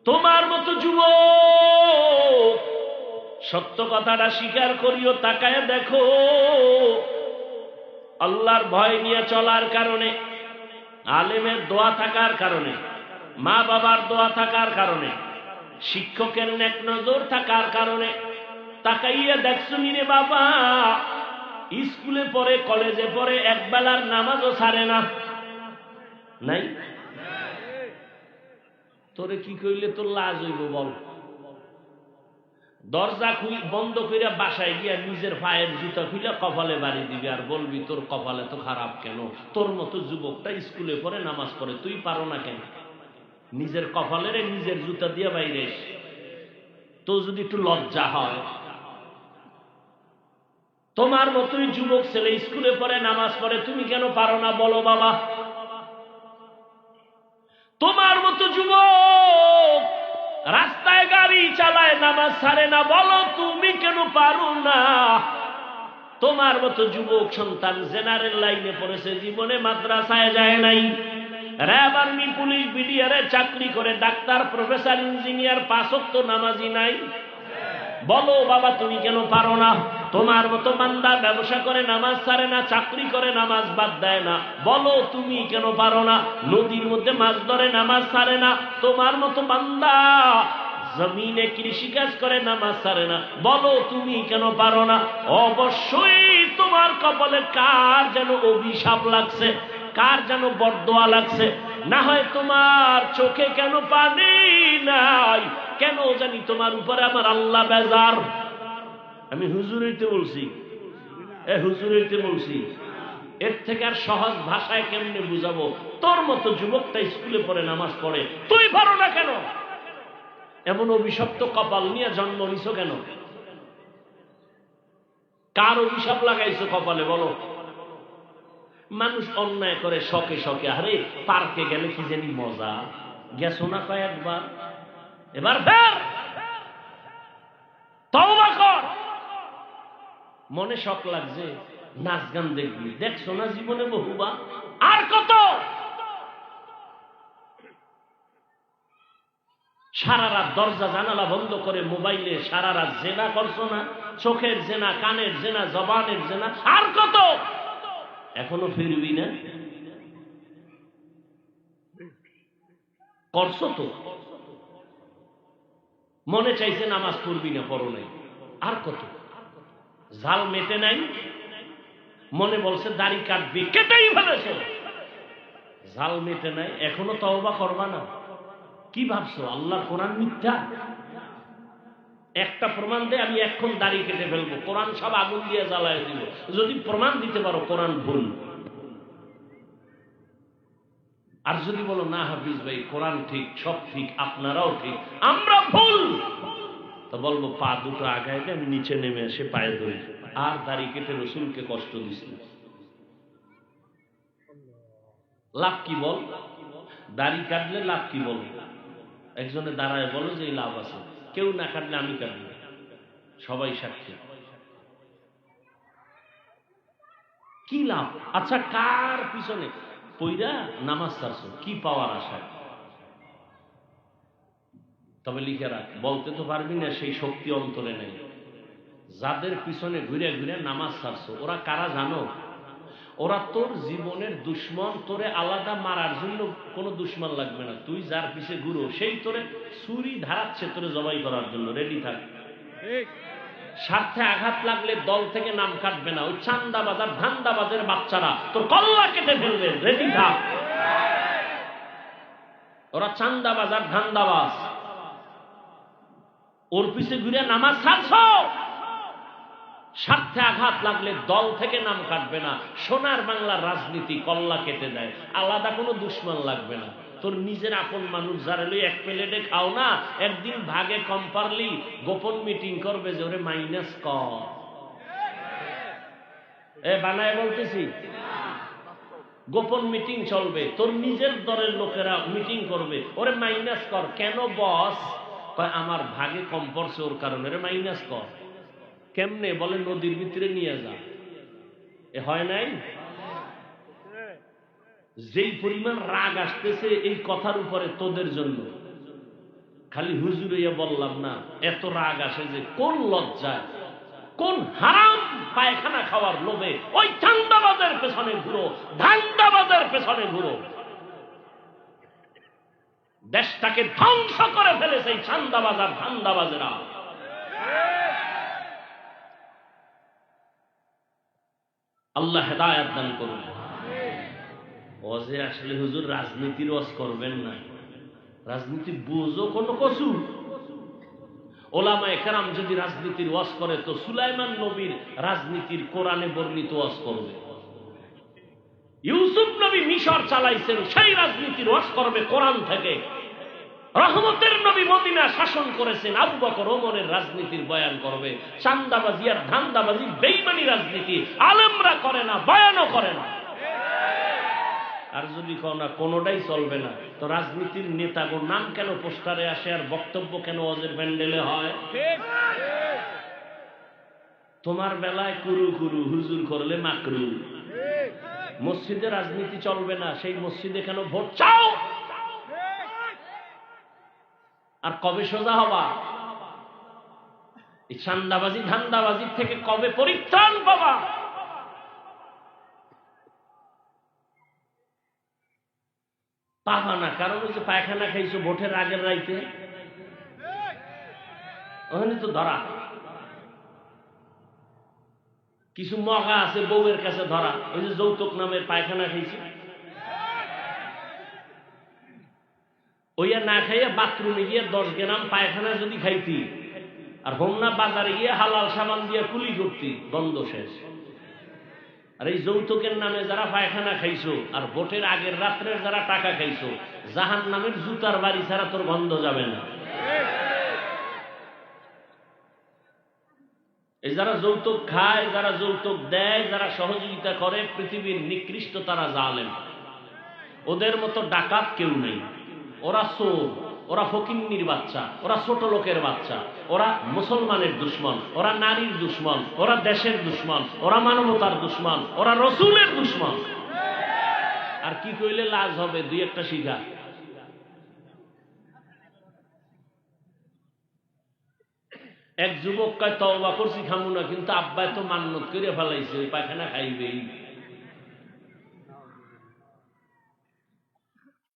তোমার মতো যুবক সত্য কথাটা স্বীকার করিও, তাকায় দেখো আল্লাহর ভয় নিয়ে চলার কারণে, আলেমের দোয়া থাকার কারণে, মা বাবার দোয়া থাকার কারণে, শিক্ষকের নেক নজর থাকার কারণে তাকাইয়া দেখছো রে বাবা, স্কুলে পড়ে কলেজে পড়ে একবেলার নামাজও ছাড়ে না। নাই? তোরে কি কইলে তোর লাজ হইব বল? দরজা বন্ধ কইরা বাসায় গিয়া নিজের পায়ের জুতা খুলে কপালে বাড়ি দিবি আর বলবি তোর কপালে তো খারাপ কেন? তোর মতো যুবকটা স্কুলে পড়ে নামাজ পড়ে, তুই পারো না কেন? নিজের কপালের নিজের জুতা দিয়ে বাইরে তো যদি একটু লজ্জা হয়। তোমার মতোই যুবক ছেলে স্কুলে পড়ে নামাজ পড়ে, তুমি কেন পারো না বলো বাবা? তোমার মতো যুবক রাস্তায় গাড়ি চালায় নামাজ ছাড়ে না, বলো তুমি কেন পারো না? তোমার মতো যুবক সন্তান জেনারেল লাইনে পড়েছে, জীবনে মাদ্রাসায় যায় নাই, র্যাব আর্মি পুলিশ বিডিআরে চাকরি করে, ডাক্তার প্রফেসর ইঞ্জিনিয়ার, 5 ওয়াক্ত নামাজি নাই, বলো বাবা তুমি কেন পারো না? তোমার মতো বান্দা ব্যবসা করে নামাজ ছাড়ে না, চাকরি করে নামাজ বাদ দেয় না, বলো তুমি কেন পারো না? নদীর মধ্যে মাছ ধরে নামাজ ছাড়ে না, তোমার মতো বান্দা জমিনে কৃষিকাজ করে নামাজ ছাড়ে না, বলো তুমি কেন পারো না? অবশ্যই তোমার কপালে কার যেন অভিশাপ লাগছে, কার যেন বরদোয়া লাগছে, না হয় তোমার চোখে কেন পানি নাই, কেন জানি তোমার উপরে আমার আল্লাহ বেজার। আমি হুজুর হইতে বলছি, হুজুর হইতে বলছি, এর থেকে আর সহজ ভাষায় কেমনে বুঝাবো? তোর মতো যুবকটা স্কুলে পড়ে নামাজ পড়ে, তুই পারো না কেন? এমন অভিশপ্ত কপাল নিয়ে জন্ম নিছো কেন? কার অভিশাপ লাগাইছো কপালে বলো? মানুষ অন্যায় করে শখে শখে, আরে পার্কে গেলে কি জানি মজা, গেছো না কয়েকবার? এবার ফের তওবা কর। মনে শখ লাগছে, নাচ গান দেখবি, দেখছো না জীবনে বহুবা, আর কত? সারা রাত দরজা জানালা বন্ধ করে মোবাইলে সারা রাত জেনা করছো না? চোখের জেনা, কানের জেনা, জবানের জেনা, আর কত? এখনো ফিরবি না? করছো তো, মনে চাইছে নামাজ পড়বি না, পড়ো নাই, আর কত? ঝাল মেটে নাই, মনে বলছে দাড়ি কাটবি, কেটেই ফেলেছো, ঝাল মেটে নাই, এখনো তওবা করবা না? কি ভাবছো আল্লাহর কোরআন মিথ্যা? একটা প্রমাণ দে, আমি এখন দাড়ি কেটে ফেলবো, কোরআন সব আগুন দিয়ে জ্বালায় দিব, যদি প্রমাণ দিতে পারো কোরআন ভুল। আর যদি বলো না হাফিজ ভাই কোরআন ঠিক, সব ঠিক, আপনারাও ঠিক, আমরা ভুল, তো বলবো পা দুটো আগায় দিয়ে আমি নিচে নেমে এসে পায়ে ধরি, আর দাড়ি কেটে রসুলকে কষ্ট দিছি। লাভ কি বল? দাড়ি কাটলে লাভ কি বল? একজনে দাঁড়ায় বলো যে লাভ আছে, কেউ না কাটলে আমি কাটবো, সবাই সাক্ষী, কি লাভ? আচ্ছা কার পিছনে পইরা নামাজ ছাড়ছো, কি পাওয়ার আশায়? তবে লিখে রাখ, বলতে তো পারবি না, সেই শক্তি অন্তরে নেই। যাদের পিছনে ঘুরে ঘুরে নামাজ ছাড়ছো, ওরা কারা জানো? ওরা তোর জীবনের দুশ্মন, তোরে আলাদা মারার জন্য কোনো দুশ্মন লাগবে না, তুই যার পিছে ঘুরো সেই তোরে ছুরি ধারাচ্ছে তোরে জবাই করার জন্য, রেডি থাক। স্বার্থে আঘাত লাগলে দল থেকে নাম কাটবে না, ওই চান্দাবাজার ধান্দাবাজের বাচ্চারা তোর কল্লা কেটে ফেলবে, রেডি থাক। ওরা চান্দাবাজার ধান্দাবাজ, ওর পিছে ঘুরে নামাজ ছাড়ছো, স্বার্থে আঘাত লাগলে দল থেকে নাম কাটবে না, সোনার বাংলার রাজনীতি কল্লা কেটে দেয়, আলাদা কোনো দুশ্মন লাগবে না। তোর নিজের আপন মানুষ যারা লই এক প্লেটে খাও না, একদিন ভাগে কম পারলি গোপন মিটিং করবে যে ওরে মাইনাস কর, বানায় বলতেছি, গোপন মিটিং চলবে, তোর নিজের দলের লোকেরা মিটিং করবে, ওরে মাইনাস কর। কেন বস? আমার ভাগে কম পড়ছে ওর কারণে, ওরে মাইনাস কর। কেমনে? বলে নদীর ভিতরে নিয়ে যা। এ হয় নাই? যেই পরিমাণ রাগ আসতেছে এই কথার উপরে তোদের জন্য, খালি হুজুর হইয়া বললাম না, এত রাগ আসে যে কোন লজ্জায়, কোন হারাম পায়খানা খাওয়ার লোভে ওই চান্দাবাজের পেছনে ঘুরো, ধান্দাবাজের পেছনে ঘুরো। দেশটাকে ধ্বংস করে ফেলেছে এই চান্দাবাজ আর ধান্দাবাজেরা। আল্লাহ হেদায়েত দান করুন। ওয়াজে আসলে হুজুর রাজনীতির ওয়াজ করবেন না, রাজনীতি বুঝো কোনো কসু। ওলামায়ে কেরাম যদি রাজনীতির ওয়াজ করে তো সুলাইমান নবীর রাজনীতির কোরআনে বর্ণিত ওয়াজ করবে। ইউসুফ নবী মিশর চালাইছেন, সেই রাজনীতির ওয়াজ করবে কোরআন থেকে। রহমতের নবী মদিনা শাসন করেছেন, আবু বকর ওমরের রাজনীতির বয়ান করবে। চান্দাবাজি আর ধান্দাবাজি বেঈমানি রাজনীতি আলেমরা করে না, বয়ানও করে না। আর যদি কও না কোনোটাই চলবে না, তো রাজনীতির নেতাগোর নাম কেন পোস্টারে আসে আর বক্তব্য কেন ওয়াজের প্যান্ডেলে হয়? তোমার বেলায় কুরু কুরু, হুজুর করলে মাকরু। মসজিদে রাজনীতি চলবে না, সেই মসজিদে কেন ভোট চাও? আর কবে সোজা হবা? এই চান্দাবাজি ধান্দাবাজির থেকে কবে পরিত্রাণ পাবা? পাবা না, কারণ ওই যে পায়খানা খাইছো ভোটের আগের রাইতে, ওখানে তো ধরা। কিছু মগা আছে বউয়ের কাছে ধরা, ওই যে যৌতুক নামের পায়খানা খাইছে, ওইয়া না খাইয়া বাথরুমে গিয়ে 10 গ্রাম পায়খানা যদি খাইতি আর হোমনা বাজারে গিয়ে হালাল সাবান দিয়ে কুলি করতি, বন্ধ শেষ। আর এই যৌতুকের নামে যারা পায়খানা খাইছো আর ভোটের আগের রাত্রের যারা টাকা খাইছো, জাহান্নামের জুতার বাড়ি ছাড়া তোর বন্ধ যাবে না। এই যারা যৌতুক খায়, যারা যৌতুক দেয়, যারা সহযোগিতা করে, পৃথিবীর নিকৃষ্ট তারা জালেম। ওদের মতো ডাকাত কেউ নেই। ওরা চোর, ওরা ফকিন্নির বাচ্চা, ওরা ছোট লোকের বাচ্চা, ওরা মুসলমানের দুশ্মন, ওরা নারীর দুশ্মন, ওরা দেশের দুশ্মন, ওরা মানবতার দুশ্মন, ওরা রসুলের দুশ্মন। আর কি কইলে লাজ হবে? দুই একটা শিখা। এক যুবক কয় তওবা করছি খামু না, কিন্তু আব্বাই তো মান্নত করে ফেলাইছে, ওই পায়খানা খাইবেই।